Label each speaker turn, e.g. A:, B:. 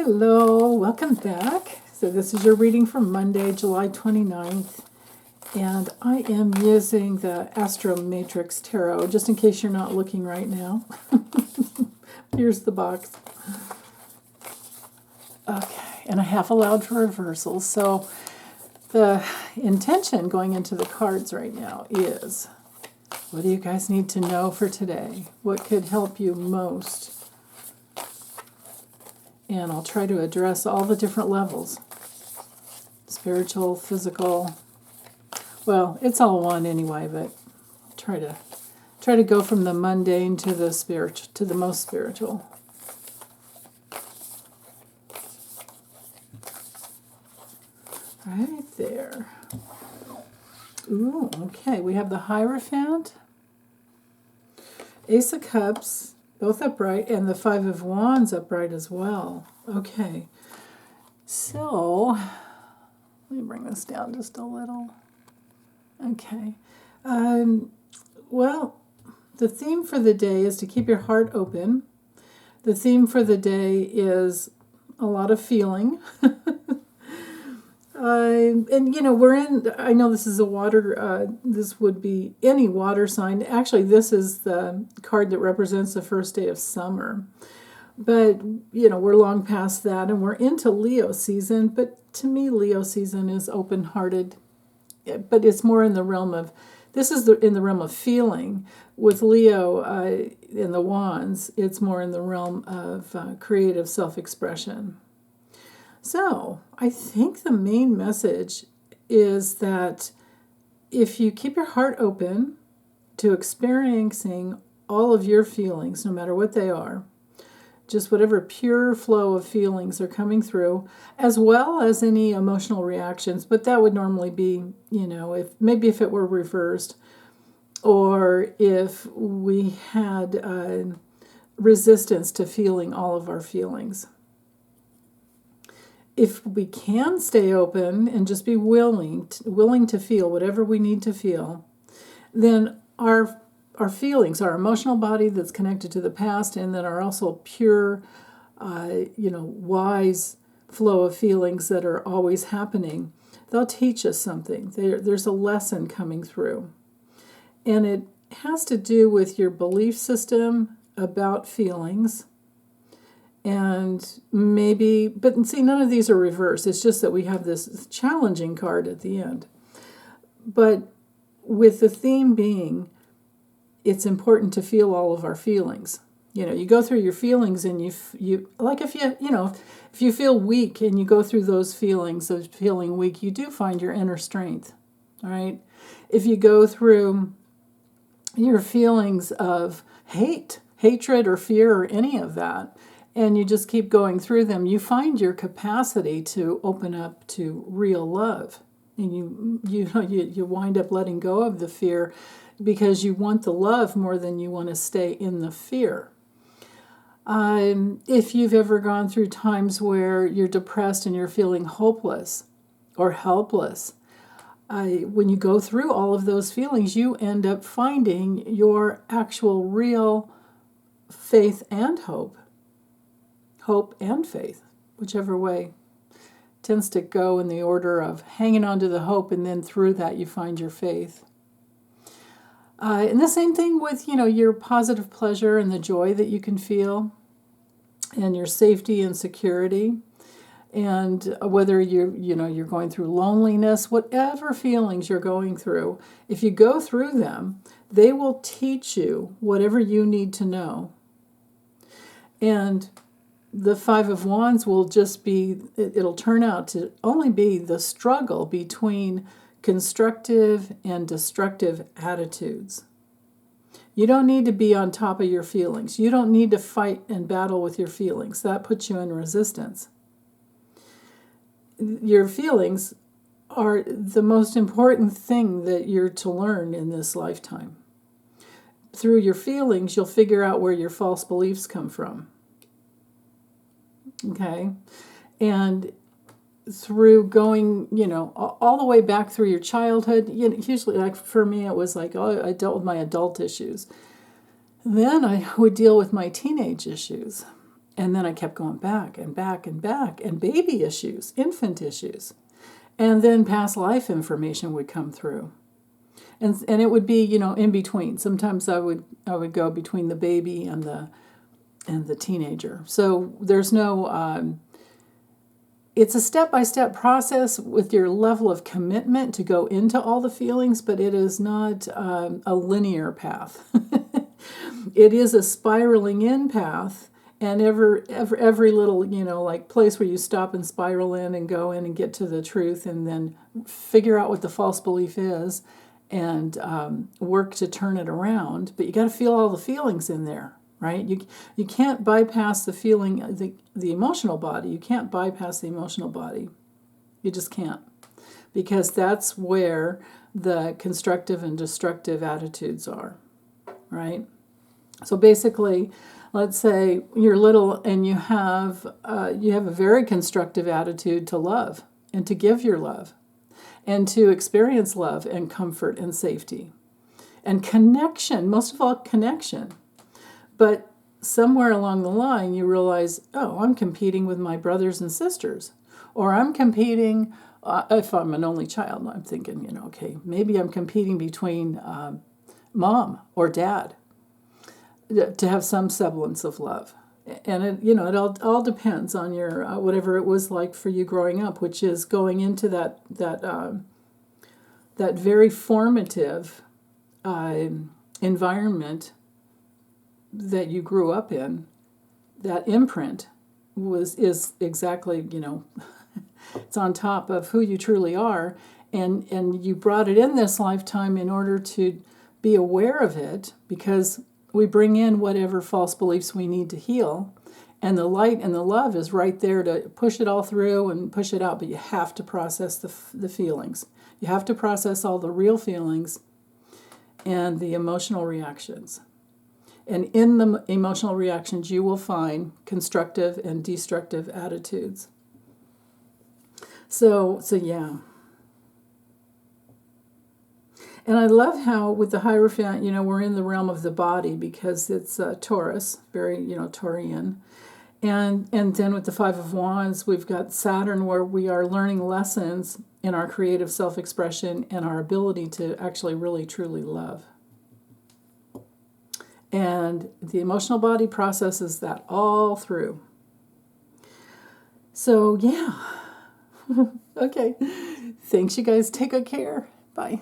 A: Hello, welcome back. So this is your reading for Monday, July 29th, and I am using the Astro Matrix Tarot, just in case you're not looking right now. Here's the box. Okay, and I have allowed for reversals, so the intention going into the cards right now is, what do you guys need to know for today? What could help you most? And I'll try to address all the different levels. Spiritual, physical. Well, it's all one anyway, but I'll try to go from the mundane to the spiritual, to the most spiritual. Right there. Ooh, okay. We have the Hierophant, Ace of Cups, both upright, and the Five of Wands upright as well. Okay, so let me bring this down just a little. Okay, well, the theme for the day is to keep your heart open. The theme for the day is a lot of feeling. And you know, I know this is a water, this would be any water sign. Actually, this is the card that represents the first day of summer. But, you know, we're long past that and we're into Leo season. But to me, Leo season is open-hearted. But it's more in the realm of, in the realm of feeling. With Leo in the Wands, it's more in the realm of creative self-expression. So, I think the main message is that if you keep your heart open to experiencing all of your feelings, no matter what they are, just whatever pure flow of feelings are coming through, as well as any emotional reactions, but that would normally be, you know, if it were reversed, or if we had resistance to feeling all of our feelings. If we can stay open and just be willing to feel whatever we need to feel, then our feelings, our emotional body that's connected to the past, and then our also pure, wise flow of feelings that are always happening, they'll teach us something. There's a lesson coming through. And it has to do with your belief system about feelings. And maybe, but see, none of these are reversed. It's just that we have this challenging card at the end. But with the theme being, it's important to feel all of our feelings. You know, you go through your feelings and you like if you feel weak and you go through those feelings of feeling weak, you do find your inner strength, all right? If you go through your feelings of hatred or fear or any of that, and you just keep going through them, you find your capacity to open up to real love. And you wind up letting go of the fear because you want the love more than you want to stay in the fear. If you've ever gone through times where you're depressed and you're feeling hopeless or helpless, when you go through all of those feelings, you end up finding your actual real faith and hope. Hope and faith, whichever way, tends to go in the order of hanging on to the hope, and then through that you find your faith. And the same thing with, your positive pleasure and the joy that you can feel, and your safety and security, and whether you're going through loneliness, whatever feelings you're going through, if you go through them, they will teach you whatever you need to know. And the Five of Wands will just be, it'll turn out to only be the struggle between constructive and destructive attitudes. You don't need to be on top of your feelings. You don't need to fight and battle with your feelings. That puts you in resistance. Your feelings are the most important thing that you're to learn in this lifetime. Through your feelings, you'll figure out where your false beliefs come from. Okay, and through going, all the way back through your childhood, usually, like for me, it was like, I dealt with my adult issues. Then I would deal with my teenage issues. And then I kept going back and back and back, and baby issues, infant issues. And then past life information would come through. And it would be, in between. Sometimes I would go between the baby and the teenager. So there's no it's a step-by-step process with your level of commitment to go into all the feelings, but it is not a linear path. It is a spiraling in path, and every little, like place where you stop and spiral in and go in and get to the truth and then figure out what the false belief is and work to turn it around. But you got to feel all the feelings in there. Right? You can't bypass the feeling, the emotional body. You can't bypass the emotional body. You just can't. Because that's where the constructive and destructive attitudes are. Right? So basically, let's say you're little and you have a very constructive attitude to love and to give your love and to experience love and comfort and safety and connection, most of all connection. But somewhere along the line, you realize, oh, I'm competing with my brothers and sisters. Or I'm competing, if I'm an only child, I'm thinking, okay, maybe I'm competing between mom or dad to have some semblance of love. And it all depends on your whatever it was like for you growing up, which is going into that very formative environment that you grew up in. That imprint is exactly, it's on top of who you truly are, and you brought it in this lifetime in order to be aware of it, because we bring in whatever false beliefs we need to heal, and the light and the love is right there to push it all through and push it out. But you have to process the feelings. You have to process all the real feelings and the emotional reactions. And in the emotional reactions, you will find constructive and destructive attitudes. So yeah. And I love how with the Hierophant, we're in the realm of the body because it's Taurus, very, Taurian. And then with the Five of Wands, we've got Saturn, where we are learning lessons in our creative self-expression and our ability to actually really, truly love. And the emotional body processes that all through. So, yeah. Okay. Thanks, you guys. Take good care. Bye.